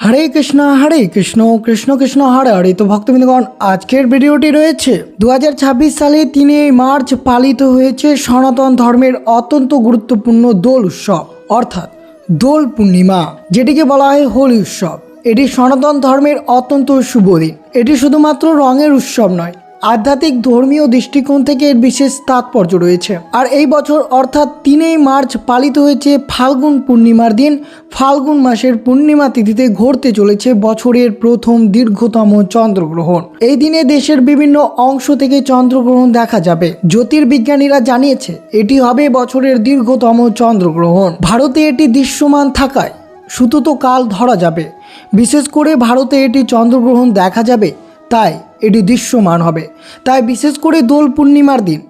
হরে কৃষ্ণ কৃষ্ণ কৃষ্ণ হরে হরে। তো ভক্তবৃন্দগণ, আজকের ভিডিওটি রয়েছে 2026 সালে 3 মার্চ পালিত হয়েছে সনাতন ধর্মের অত্যন্ত গুরুত্বপূর্ণ দোল উৎসব অর্থাৎ দোল পূর্ণিমা, যেটিকে বলা হয় হোলি উৎসব। এটি সনাতন ধর্মের অত্যন্ত শুভ দিন। এটি শুধুমাত্র রঙের উৎসব নয়, আধ্যাত্মিক ধর্মীয় দৃষ্টিকোণ থেকে এর বিশেষ তাৎপর্য রয়েছে। আর এই বছর অর্থাৎ 3 মার্চ পালিত হয়েছে ফাল্গুন পূর্ণিমার দিন। ফাল্গুন মাসের পূর্ণিমা তিথিতে ঘটতে চলেছে বছরের প্রথম দীর্ঘতম চন্দ্রগ্রহণ। এই দিনে দেশের বিভিন্ন অংশ থেকে চন্দ্রগ্রহণ দেখা যাবে। জ্যোতির্বিজ্ঞানীরা জানিয়েছে এটি হবে বছরের দীর্ঘতম চন্দ্রগ্রহণ। ভারতে এটি দৃশ্যমান থাকায় সুতত কাল ধরা যাবে। বিশেষ করে ভারতে এটি চন্দ্রগ্রহণ দেখা যাবে, তাই এটি দৃশ্যমান হবে। তাই বিশেষ করে দোল পূর্ণিমার দিন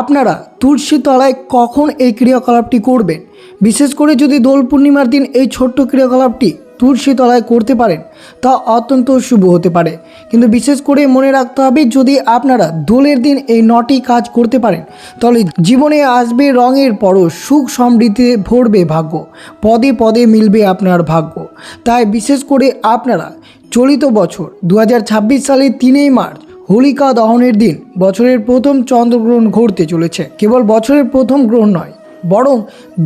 আপনারা তুলসী তলায় কখন এই ক্রিয়াকলাপটি করবেন, বিশেষ করে যদি দোল পূর্ণিমার দিন এই ছোট্ট ক্রিয়াকলাপটি তুলসী তলায় করতে পারেন তা অত্যন্ত শুভ হতে পারে। কিন্তু বিশেষ করে মনে রাখতে হবে, যদি আপনারা দোলের দিন এই 9টি কাজ করতে পারেন তাহলে জীবনে আসবে রঙের পরশ, সুখ সমৃদ্ধিতে ভরবে ভাগ্য, পদে পদে মিলবে আপনার ভাগ্য। তাই বিশেষ করে আপনারা চলিত বছর 2026 সালের 3 মার্চ হোলিকা দহনের দিন বছরের প্রথম চন্দ্রগ্রহণ ঘটতে চলেছে। কেবল বছরের প্রথম গ্রহণ নয়, বরং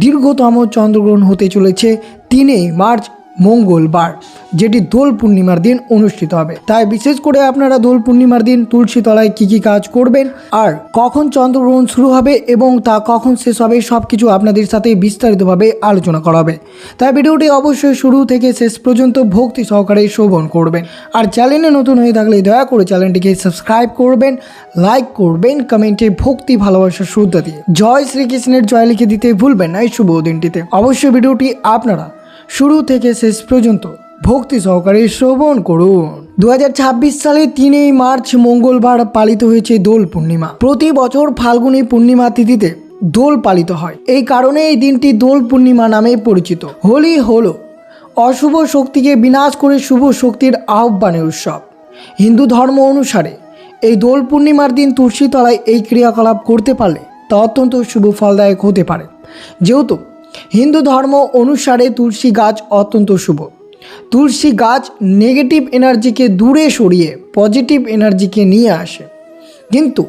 দীর্ঘতম চন্দ্রগ্রহণ হতে চলেছে 3 মার্চ মঙ্গলবার, যেটি দোল পূর্ণিমার দিন অনুষ্ঠিত হবে। তাই বিশেষ করে আপনারা দোল পূর্ণিমার দিন তুলসী তলায় কী কী কাজ করবেন আর কখন চন্দ্রগ্রহণ শুরু হবে এবং তা কখন শেষ হবে সব কিছু আপনাদের সাথে বিস্তারিতভাবে আলোচনা করা হবে। তাই ভিডিওটি অবশ্যই শুরু থেকে শেষ পর্যন্ত ভক্তি সহকারে শ্রবণ করবেন। আর চ্যানেলে নতুন হয়ে থাকলে দয়া করে চ্যানেলটিকে সাবস্ক্রাইব করবেন, লাইক করবেন, কমেন্টে ভক্তি ভালোবাসা শ্রদ্ধা দিয়ে জয় শ্রীকৃষ্ণের জয় লিখে দিতে ভুলবেন না। এই শুভ দিনটিতে অবশ্যই ভিডিওটি আপনারা শুরু থেকে শেষ পর্যন্ত ভক্তি সহকারে শ্রবণ করুন। 2026 সালে 3 মার্চ মঙ্গলবার পালিত হয়েছে দোল পূর্ণিমা। প্রতি বছর ফাল্গুনী পূর্ণিমা তিথিতে দোল পালিত হয়। এই কারণে এই দিনটি দোল পূর্ণিমা নামে পরিচিত। হোলি হলো অশুভ শক্তিকে বিনাশ করে শুভ শক্তির আহ্বানের উৎসব। হিন্দু ধর্ম অনুসারে এই দোল পূর্ণিমার দিন তুলসী তলায় এই ক্রিয়াকলাপ করতে পারলে তা অত্যন্ত শুভ ফলদায়ক হতে পারে। যেহেতু হিন্দু ধর্ম অনুসারে তুলসী গাছ অত্যন্ত শুভ। তুলসী গাছ নেগেটিভ এনার্জিকে দূরে সরিয়ে পজিটিভ এনার্জিকে নিয়ে আসে। কিন্তু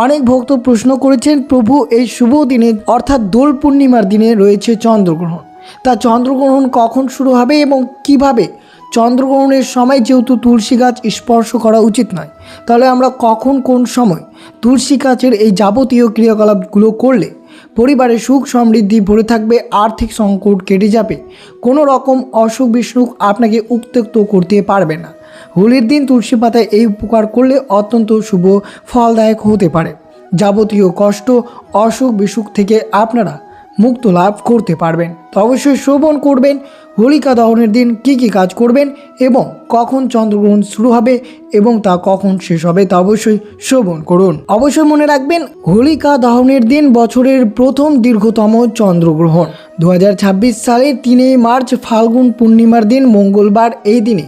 অনেক ভক্ত প্রশ্ন করেছেন, প্রভু এই শুভ দিনে অর্থাৎ দোল পূর্ণিমার দিনে রয়েছে চন্দ্রগ্রহণ, তা চন্দ্রগ্রহণ কখন শুরু হবে এবং কিভাবে? চন্দ্রগ্রহণের সময় যেহেতু তুলসী গাছ স্পর্শ করা উচিত নয়, তাহলে আমরা কখন কোন সময় তুলসী গাছের এই যাবতীয় ক্রিয়াকলাপগুলো করলে পরিবারে সুখ সমৃদ্ধি ভরে থাকবে, আর্থিক সংকট কেটে যাবে, কোনো রকম অসুখ বিসুখ আপনাকে উত্ত্যক্ত করতে পারবে না। হোলির দিন তুলসী পাতায় এই উপকার করলে অত্যন্ত শুভ ফলদায়ক হতে পারে। যাবতীয় কষ্ট অসুখ বিসুখ থেকে আপনারা মুক্ত লাভ করতে পারবেন। তো অবশ্যই শ্রবণ করবেন হোলিকা দহনের দিন কী কী কাজ করবেন এবং কখন চন্দ্রগ্রহণ শুরু হবে এবং তা কখন শেষ হবে তা অবশ্যই শ্রবণ করুন। অবশ্যই মনে রাখবেন, হোলিকা দহনের দিন বছরের প্রথম দীর্ঘতম চন্দ্রগ্রহণ 2026 সালের 3 মার্চ ফাল্গুন পূর্ণিমার দিন মঙ্গলবার। এই দিনে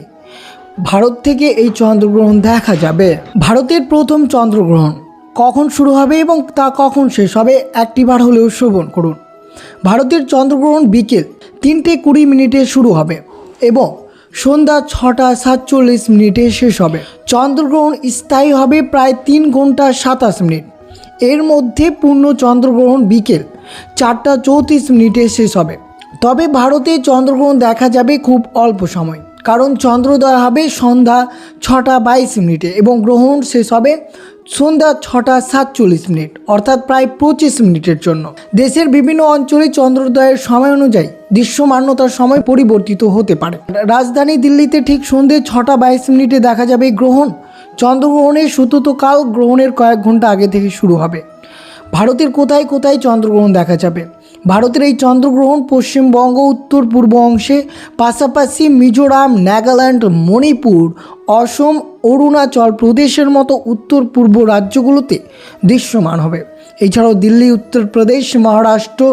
ভারত থেকে এই চন্দ্রগ্রহণ দেখা যাবে। ভারতের প্রথম চন্দ্রগ্রহণ কখন শুরু হবে এবং তা কখন শেষ হবে একটিবার হলেও শ্রবণ করুন। ভারতের চন্দ্রগ্রহণ বিকেল 3:20 শুরু হবে এবং সন্ধ্যা 6:47 শেষ হবে। চন্দ্রগ্রহণ স্থায়ী হবে প্রায় 3 ঘন্টা 27 মিনিট। এর মধ্যে পূর্ণ চন্দ্রগ্রহণ বিকেল 4:34 শেষ হবে। তবে ভারতে চন্দ্রগ্রহণ দেখা যাবে খুব অল্প সময়, কারণ চন্দ্রোদয় হবে সন্ধ্যা 6:22 এবং গ্রহণ শেষ হবে সন্ধ্যা 6:47 অর্থাৎ প্রায় 25 মিনিটের জন্য। দেশের বিভিন্ন অঞ্চলে চন্দ্রোদয়ের সময় অনুযায়ী দৃশ্যমানতার সময় পরিবর্তিত হতে পারে। রাজধানী দিল্লিতে ঠিক সন্ধ্যে 6:22 দেখা যাবে গ্রহণ। চন্দ্রগ্রহণের সুতত কাল গ্রহণের কয়েক ঘন্টা আগে থেকে শুরু হবে। ভারতের কোথায় কোথায় চন্দ্রগ্রহণ দেখা যাবে? ভারতের এই চন্দ্রগ্রহণ পশ্চিমবঙ্গ উত্তর পূর্ব অংশে, পাশাপাশি মিজোরাম, নাগাল্যান্ড, মণিপুর, অসম, অরুণাচল প্রদেশের মতো উত্তর পূর্ব রাজ্যগুলোতে দৃশ্যমান হবে। এছাড়াও দিল্লি, উত্তরপ্রদেশ, মহারাষ্ট্র,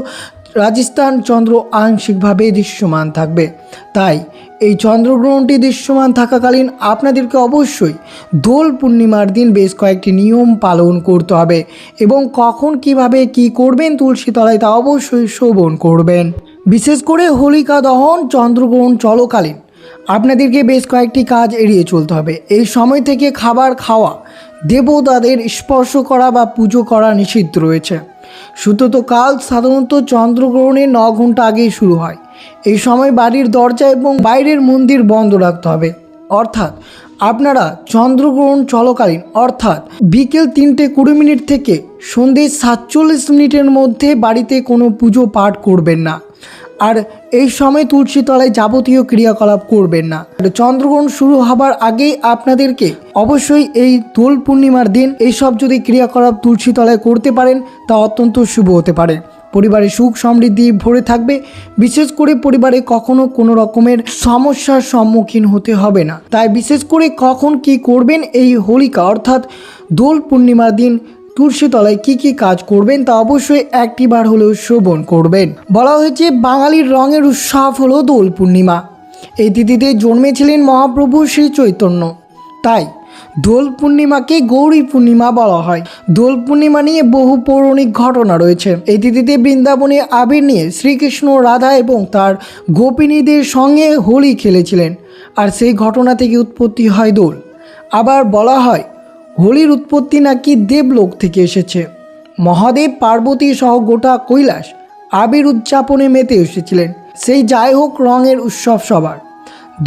রাজস্থান চন্দ্র আংশিকভাবে দৃশ্যমান থাকবে। তাই এই চন্দ্রগ্রহণটি দৃশ্যমান থাকাকালীন আপনাদেরকে অবশ্যই দোল পূর্ণিমার দিন বেশ কয়েকটি নিয়ম পালন করতে হবে এবং কখন কিভাবে কি করবেন তুলসী তলায় তা অবশ্যই শ্রবণ করবেন। বিশেষ করে হোলিকা দহন চন্দ্রগ্রহণ চলকালীন আপনাদেরকে বেশ কয়েকটি কাজ এড়িয়ে চলতে হবে। এই সময় থেকে খাবার খাওয়া, দেবতাদের স্পর্শ করা বা পুজো করা নিষিদ্ধ রয়েছে। সুতত কাল সাধারণত চন্দ্রগ্রহণের 9 ঘন্টা আগেই শুরু হয়। এই সময় বাড়ির দরজা এবং বাইরের মন্দির বন্ধ রাখতে হবে। অর্থাৎ আপনারা চন্দ্রগ্রহণ চলাকালীন অর্থাৎ বিকেল 3:20 থেকে সন্ধ্যে 47 মিনিটের মধ্যে বাড়িতে কোনো পুজো পাঠ করবেন না। আর এই সময় তুলসী তলায় যাবতীয় ক্রিয়াকলাপ করবেন না। চন্দ্রগ্রহণ শুরু হবার আগেই আপনাদেরকে অবশ্যই এই দোল পূর্ণিমার দিন এইসব যদি ক্রিয়াকলাপ তুলসী তলায় করতে পারেন তা অত্যন্ত শুভ হতে পারে। পরিবারে সুখ সমৃদ্ধি ভরে থাকবে। বিশেষ করে পরিবারে কখনো কোনো রকমের সমস্যার সম্মুখীন হতে হবে না। তাই বিশেষ করে কখন কি করবেন, এই হোলিকা অর্থাৎ দোল পূর্ণিমার দিন তুলসী তলায় কী কী কাজ করবেন তা অবশ্যই একটিবার হলেও শ্রবণ করবেন। বলা হয়েছে বাঙালির রঙের উৎসব হলো দোল পূর্ণিমা। এই তিথিতে জন্মেছিলেন মহাপ্রভু শ্রী চৈতন্য। তাই দোল পূর্ণিমাকে গৌরী পূর্ণিমা বলা হয়। দোল পূর্ণিমা নিয়ে বহু পৌরাণিক ঘটনা রয়েছে। এই তিথিতে বৃন্দাবনে আবির নিয়ে শ্রীকৃষ্ণ রাধা এবং তার গোপিনীদের সঙ্গে হোলি খেলেছিলেন, আর সেই ঘটনা থেকে উৎপত্তি হয় দোল। আবার বলা হয় হোলির উৎপত্তি নাকি দেবলোক থেকে এসেছে। মহাদেব পার্বতী সহ গোটা কৈলাস আবির উদযাপনে মেতে এসেছিলেন। সেই যাই হোক, রঙের উৎসব সবার।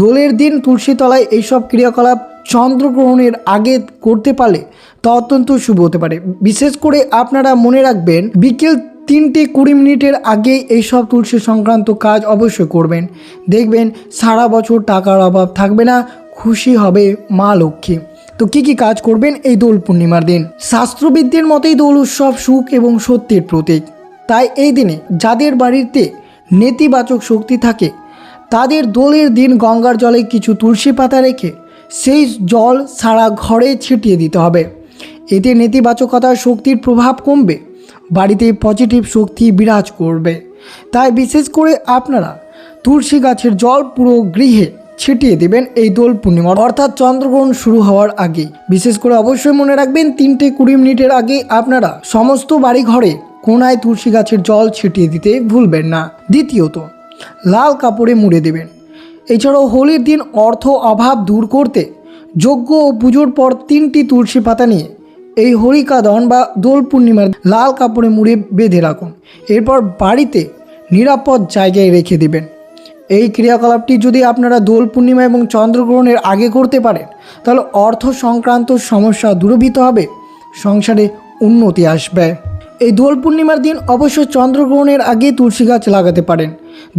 দোলের দিন তুলসী তলায় এইসব ক্রিয়াকলাপ চন্দ্রগ্রহণের আগে করতে পারলে তা অত্যন্ত শুভ হতে পারে। বিশেষ করে আপনারা মনে রাখবেন বিকেল 3:20 আগে এইসব তুলসী সংক্রান্ত কাজ অবশ্যই করবেন। দেখবেন সারা বছর টাকার অভাব থাকবে না, খুশি হবে মা লক্ষ্মী। তো কী কী কাজ করবেন এই দোল পূর্ণিমার দিন? শাস্ত্রবিদদের মতেই দোল উৎসব সুখ এবং সত্যের প্রতীক। তাই এই দিনে যাদের বাড়িতে নেতিবাচক শক্তি থাকে তাদের দোলের দিন গঙ্গার জলে কিছু তুলসী পাতা রেখে সেই জল সারা ঘরে ছিটিয়ে দিতে হবে। এতে নেতিবাচকতার শক্তির প্রভাব কমবে, বাড়িতে পজিটিভ শক্তি বিরাজ করবে। তাই বিশেষ করে আপনারা তুলসী গাছের জল পুরো গৃহে ছিটিয়ে দেবেন এই দোল পূর্ণিমা অর্থাৎ চন্দ্রগ্রহণ শুরু হওয়ার আগে। বিশেষ করে অবশ্যই মনে রাখবেন 3:20 আগে আপনারা সমস্ত বাড়ি ঘরে কোনায় তুলসী গাছের জল ছিটিয়ে দিতে ভুলবেন না। দ্বিতীয়ত, লাল কাপড়ে মুড়ে দেবেন। এছাড়াও হোলির দিন অর্থ অভাব দূর করতে যজ্ঞ ও পুজোর পর 3টি তুলসী পাতা নিয়ে এই হোলিকা দহন বা দোল পূর্ণিমার লাল কাপড়ে মুড়ে বেঁধে রাখুন। এরপর বাড়িতে নিরাপদ জায়গায় রেখে দেবেন। এই ক্রিয়াকলাপটি যদি আপনারা দোল পূর্ণিমা এবং চন্দ্রগ্রহণের আগে করতে পারেন তাহলে অর্থ সংক্রান্ত সমস্যা দূরীভূত হবে, সংসারে উন্নতি আসবে। এই দোল পূর্ণিমার দিন অবশ্যই চন্দ্রগ্রহণের আগে তুলসী গাছ লাগাতে পারেন।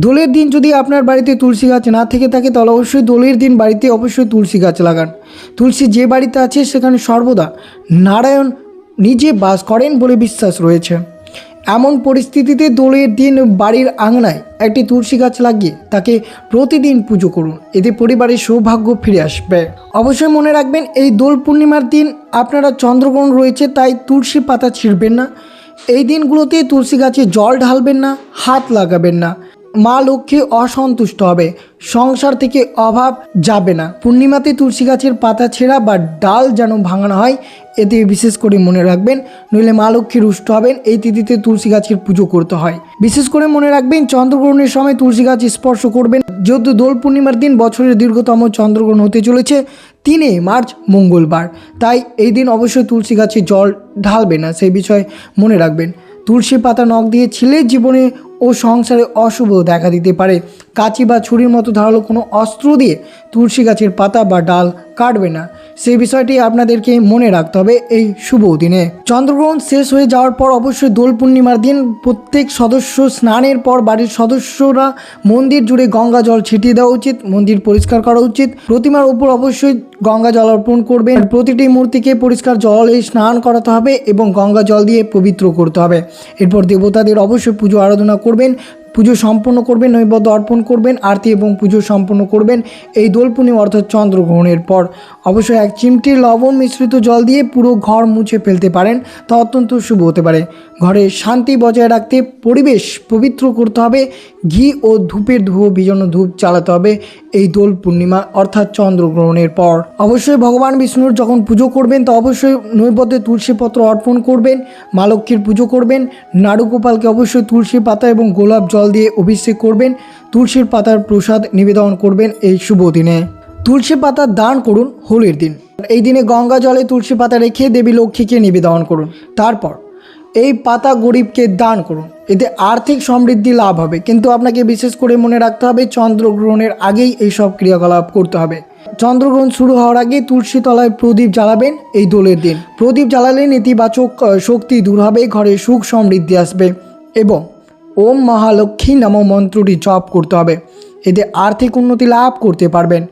দোলের দিন যদি আপনার বাড়িতে তুলসী গাছ না থেকে থাকে তাহলে অবশ্যই দোলের দিন বাড়িতে অবশ্যই তুলসী গাছ লাগান। তুলসী যে বাড়িতে আছে সেখানে সর্বদা নারায়ণ নিজে বাস করেন বলে বিশ্বাস রয়েছে। এমন পরিস্থিতিতে দোলের দিন বাড়ির আঙনায় একটি তুলসী গাছ লাগিয়ে তাকে প্রতিদিন পুজো করুন। এতে পরিবারের সৌভাগ্য ফিরে আসবে। অবশ্যই মনে রাখবেন এই দোল পূর্ণিমার দিন আপনারা চন্দ্রগ্রহণ রয়েছে তাই তুলসী পাতা ছিঁড়বেন না। এই দিনগুলোতে তুলসী গাছে জল ঢালবেন না, হাত লাগাবেন না। মা লক্ষ্মী অসন্তুষ্ট হবে, সংসার থেকে অভাব যাবে না। পূর্ণিমাতে তুলসী গাছের পাতা ছেঁড়া বা ডাল যেন ভাঙানো হয়, এতে বিশেষ করে মনে রাখবেন, নইলে মা লক্ষ্মী রুষ্ট হবেন। এই তিথিতে তুলসী গাছের পুজো করতে হয়। বিশেষ করে মনে রাখবেন চন্দ্রগ্রহণের সময় তুলসী গাছ স্পর্শ করবেন। যেহেতু দোল পূর্ণিমার দিন বছরের দীর্ঘতম চন্দ্রগ্রহণ হতে চলেছে 3 মার্চ মঙ্গলবার, তাই এই দিন অবশ্যই তুলসী গাছে জল ঢালবে না, সেই বিষয়ে মনে রাখবেন। তুলসী পাতা নখ দিয়ে ছিলে জীবনে ও সংসারে অশুভ দেখা দিতে পারে। কাঁচি বা ছুরির মতো ধারালো কোনো অস্ত্র দিয়ে তুলসী গাছের পাতা বা ডাল কাটবে না, সেই বিষয়টি আপনাদেরকে মনে রাখতে হবে এই শুভ দিনে। চন্দ্রগ্রহণ শেষ হয়ে যাওয়ার পর অবশ্যই দোল পূর্ণিমার দিন প্রত্যেক সদস্য স্নানের পর বাড়ির সদস্যরা মন্দির জুড়ে গঙ্গা জল ছিটিয়ে দেওয়া উচিত, মন্দির পরিষ্কার করা উচিত। প্রতিমার উপর অবশ্যই গঙ্গা জল অর্পণ করবেন। প্রতিটি মূর্তিকে পরিষ্কার জলে স্নান করাতে হবে এবং গঙ্গা জল দিয়ে পবিত্র করতে হবে। এরপর দেবতাদের অবশ্যই পুজো আরাধনা করবেন, পুজো সম্পন্ন করবেন, নৈবেদ্য অর্পণ করবেন, আরতি এবং পুজো সম্পন্ন করবেন। এই দোল পূর্ণিমা অর্থাৎ চন্দ্রগ্রহণের পর অবশ্যই 1 চিমটি লবণ মিশ্রিত জল দিয়ে পুরো ঘর মুছে ফেলতে পারেন, তা অত্যন্ত শুভ হতে পারে। ঘরে শান্তি বজায় রাখতে পরিবেশ পবিত্র করতে হবে। ঘি ও ধূপের ধুয়ো ভিজানো ধূপ জ্বালাতে হবে এই দোল পূর্ণিমা অর্থাৎ চন্দ্রগ্রহণের পর। অবশ্যই ভগবান বিষ্ণুর যখন পুজো করবেন তা অবশ্যই নৈবেদ্যে তুলসীপত্র অর্পণ করবেন, মা লক্ষ্মীর পুজো করবেন। নাড়ুগোপালকে অবশ্যই তুলসী পাতা এবং গোলাপ জল জল দিয়ে অভিষেক করবেন, তুলসীর পাতার প্রসাদ নিবেদন করবেন এই শুভ দিনে। তুলসী পাতা দান করুন হোলির দিন। এই দিনে গঙ্গা জলে তুলসী পাতা রেখে দেবী লক্ষ্মীকে নিবেদন করুন। তারপর এই পাতা গরিবকে দান করুন, এতে আর্থিক সমৃদ্ধি লাভ হবে। কিন্তু আপনাকে বিশেষ করে মনে রাখতে হবে চন্দ্রগ্রহণের আগেই এইসব ক্রিয়াকলাপ করতে হবে। চন্দ্রগ্রহণ শুরু হওয়ার আগে তুলসী তলায় প্রদীপ জ্বালাবেন এই দোলের দিন। প্রদীপ জ্বালালে নেতিবাচক শক্তি দূর হবে, ঘরে সুখ সমৃদ্ধি আসবে এবং ওম মহালক্ষ্মী নমঃ মন্ত্রটি জপ করতে হবে। এতে আর্থিক উন্নতি লাভ করতে পারবেন।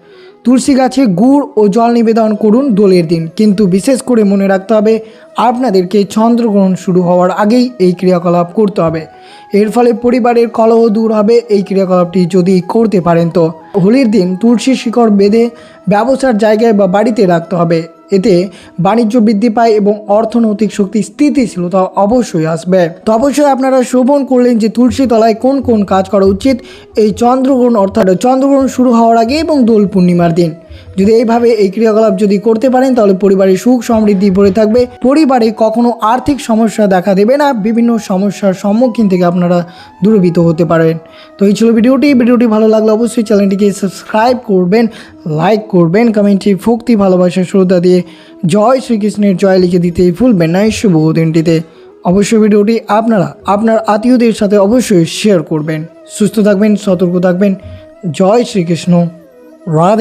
তুলসী গাছে গুড় ও জল নিবেদন করুন দোলের দিন। কিন্তু বিশেষ করে মনে রাখতে হবে আপনাদেরকে চন্দ্রগ্রহণ শুরু হওয়ার আগেই এই ক্রিয়াকলাপ করতে হবে। এর ফলে পরিবারের কলহ দূর হবে এই ক্রিয়াকলাপটি যদি করতে পারেন। তো হোলির দিন তুলসী শিকড় বেঁধে ব্যবসার জায়গায় বা বাড়িতে রাখতে হবে। এতে বাণিজ্য বৃদ্ধি পায় এবং অর্থনৈতিক শক্তি স্থিতিশীলতা অবশ্যই আসবে। তো অবশ্যই আপনারা শ্রবণ করলেন যে তুলসী তলায় কোন কোন কাজ করা উচিত এই চন্দ্রগ্রহণ অর্থাৎ চন্দ্রগ্রহণ শুরু হওয়ার আগে এবং দোল পূর্ণিমার দিন। যদি এইভাবে এই ক্রিয়াকলাপ যদি করতে পারেন তাহলে পরিবারের সুখ সমৃদ্ধি ভরে থাকবে, পরিবারে কখনো আর্থিক সমস্যা দেখা দেবে না, বিভিন্ন সমস্যার সম্মুখীন থেকে আপনারা দূরীভূত হতে পারেন। তো এই ছিল ভিডিওটি ভালো লাগলে অবশ্যই চ্যানেলটিকে সাবস্ক্রাইব করবেন, লাইক করবেন, কমেন্টে ভক্তি ভালোবাসা শ্রদ্ধা দিয়ে জয় শ্রীকৃষ্ণের জয় লিখে দিতে ভুলবেন না এই শুভ দিনটিতে। অবশ্যই ভিডিওটি আপনারা আপনার আত্মীয়দের সাথে অবশ্যই শেয়ার করবেন। সুস্থ থাকবেন, সতর্ক থাকবেন। জয় শ্রীকৃষ্ণ, রাধে।